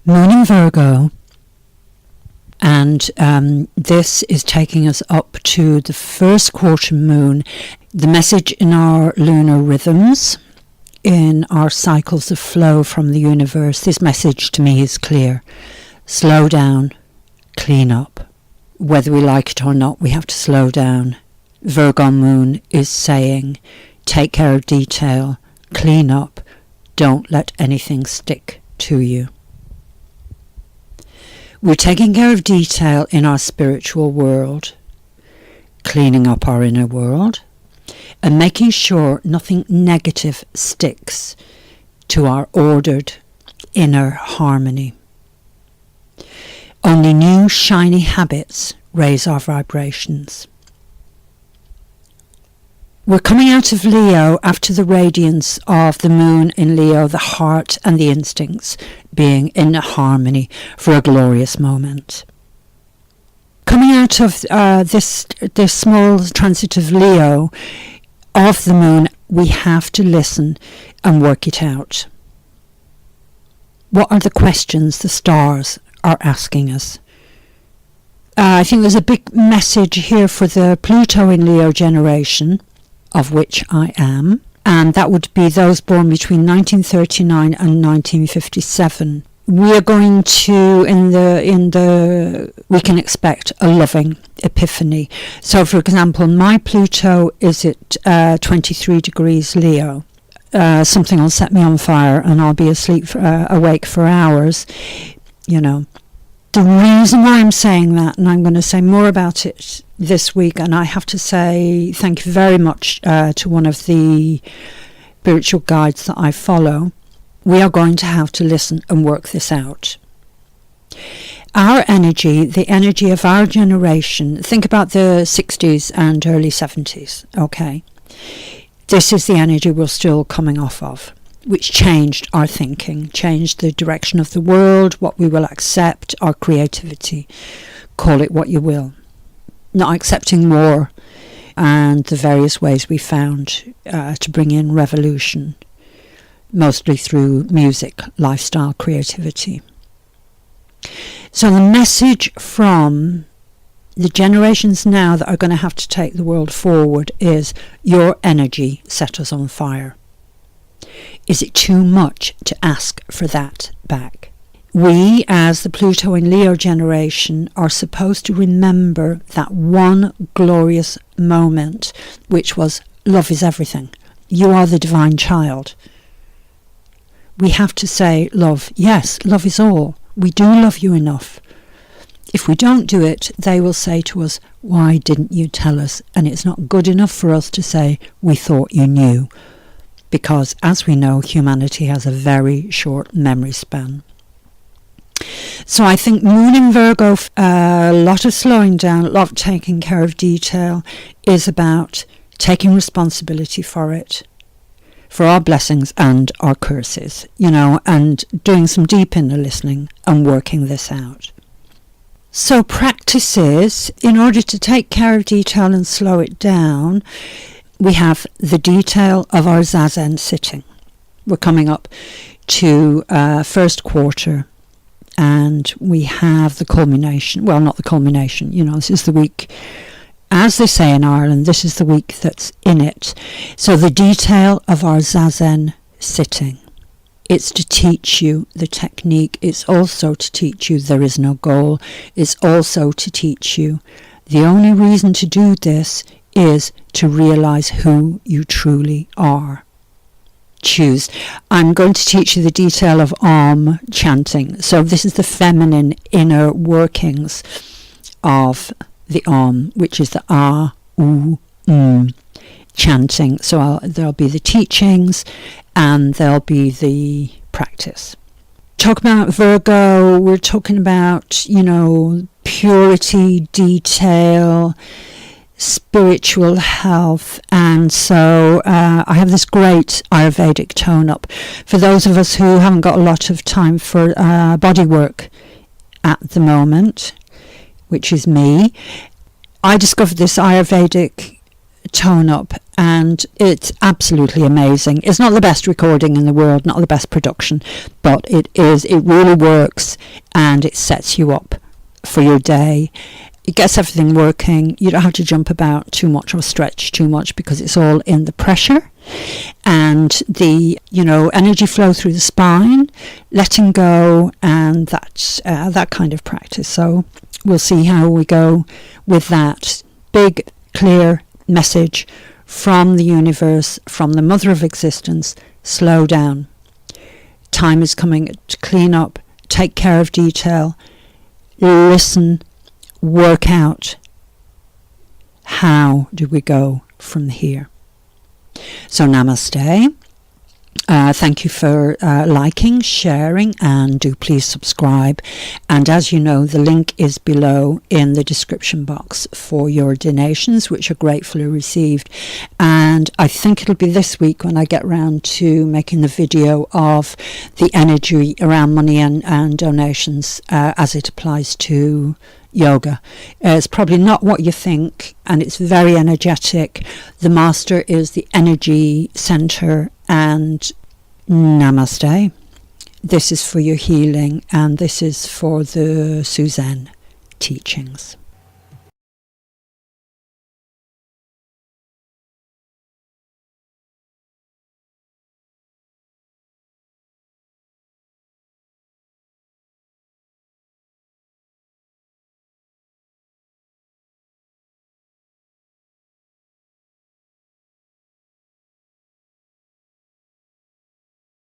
Moon in Virgo, and this is taking us up to the first quarter moon. The message in our lunar rhythms, in our cycles of flow from the universe, this message to me is clear. Slow down, clean up. Whether we like it or not, we have to slow down. Virgo moon is saying, take care of detail, clean up, don't let anything stick to you. We're taking care of detail in our spiritual world, cleaning up our inner world, and making sure nothing negative sticks to our ordered inner harmony. Only new shiny habits raise our vibrations. We're coming out of Leo after the radiance of the moon in Leo, the heart and the instincts being in harmony for a glorious moment. Coming out of this small transit of Leo, of the moon, we have to listen and work it out. What are the questions the stars are asking us? I think there's a big message here for the Pluto in Leo generation, of which I am, and that would be those born between 1939 and 1957. We are going to, we can expect a loving epiphany. So, for example, my Pluto is at 23 degrees Leo. Something will set me on fire and I'll be awake for hours, you know. The reason why I'm saying that, and I'm going to say more about it this week, and I have to say thank you very much to one of the spiritual guides that I follow, we are going to have to listen and work this out. Our energy, the energy of our generation, think about the 60s and early 70s, okay? This is the energy we're still coming off of, which changed our thinking, changed the direction of the world, what we will accept, our creativity, call it what you will. Not accepting war and the various ways we found to bring in revolution, mostly through music, lifestyle, creativity. So the message from the generations now that are going to have to take the world forward is your energy set us on fire. Is it too much to ask for that back? We, as the Pluto in Leo generation, are supposed to remember that one glorious moment, which was love is everything. You are the divine child. We have to say, love, yes, love is all. We do love you enough. If we don't do it, they will say to us, why didn't you tell us? And it's not good enough for us to say, we thought you knew. Because, as we know, humanity has a very short memory span. So I think Moon in Virgo, a lot of slowing down, a lot of taking care of detail, is about taking responsibility for it, for our blessings and our curses, you know, and doing some deep inner listening and working this out. So practices, in order to take care of detail and slow it down, we have the detail of our SuZen sitting. We're coming up to first quarter, and we have the culmination. Well, not the culmination, you know, this is the week, as they say in Ireland, this is the week that's in it. So the detail of our SuZen sitting. It's to teach you the technique. It's also to teach you there is no goal. It's also to teach you the only reason to do this is to realize who you truly are. Choose. I'm going to teach you the detail of Om chanting. So this is the feminine inner workings of the Om, which is the Ah, Oo, chanting. So there'll be the teachings and there'll be the practice. Talk about Virgo, we're talking about, you know, purity, detail, spiritual health, and so I have this great Ayurvedic tone up for those of us who haven't got a lot of time for body work at the moment, which is me. I discovered this Ayurvedic tone up and it's absolutely amazing. It's not the best recording in the world, not the best production, but it really works, and it sets you up for your day. It gets everything working. You don't have to jump about too much or stretch too much, because it's all in the pressure and the energy flow through the spine, letting go, and that's that kind of practice. So we'll see how we go with that big, clear message from the universe, from the mother of existence. Slow down. Time is coming to clean up, take care of detail, listen, work out how do we go from here. So namaste. Thank you for liking, sharing, and do please subscribe. And as you know, the link is below in the description box for your donations, which are gratefully received. And I think it'll be this week when I get round to making the video of the energy around money and donations as it applies to yoga. It's probably not what you think, and it's very energetic. The master is the energy center, and namaste. This is for your healing, and this is for the SuZen teachings.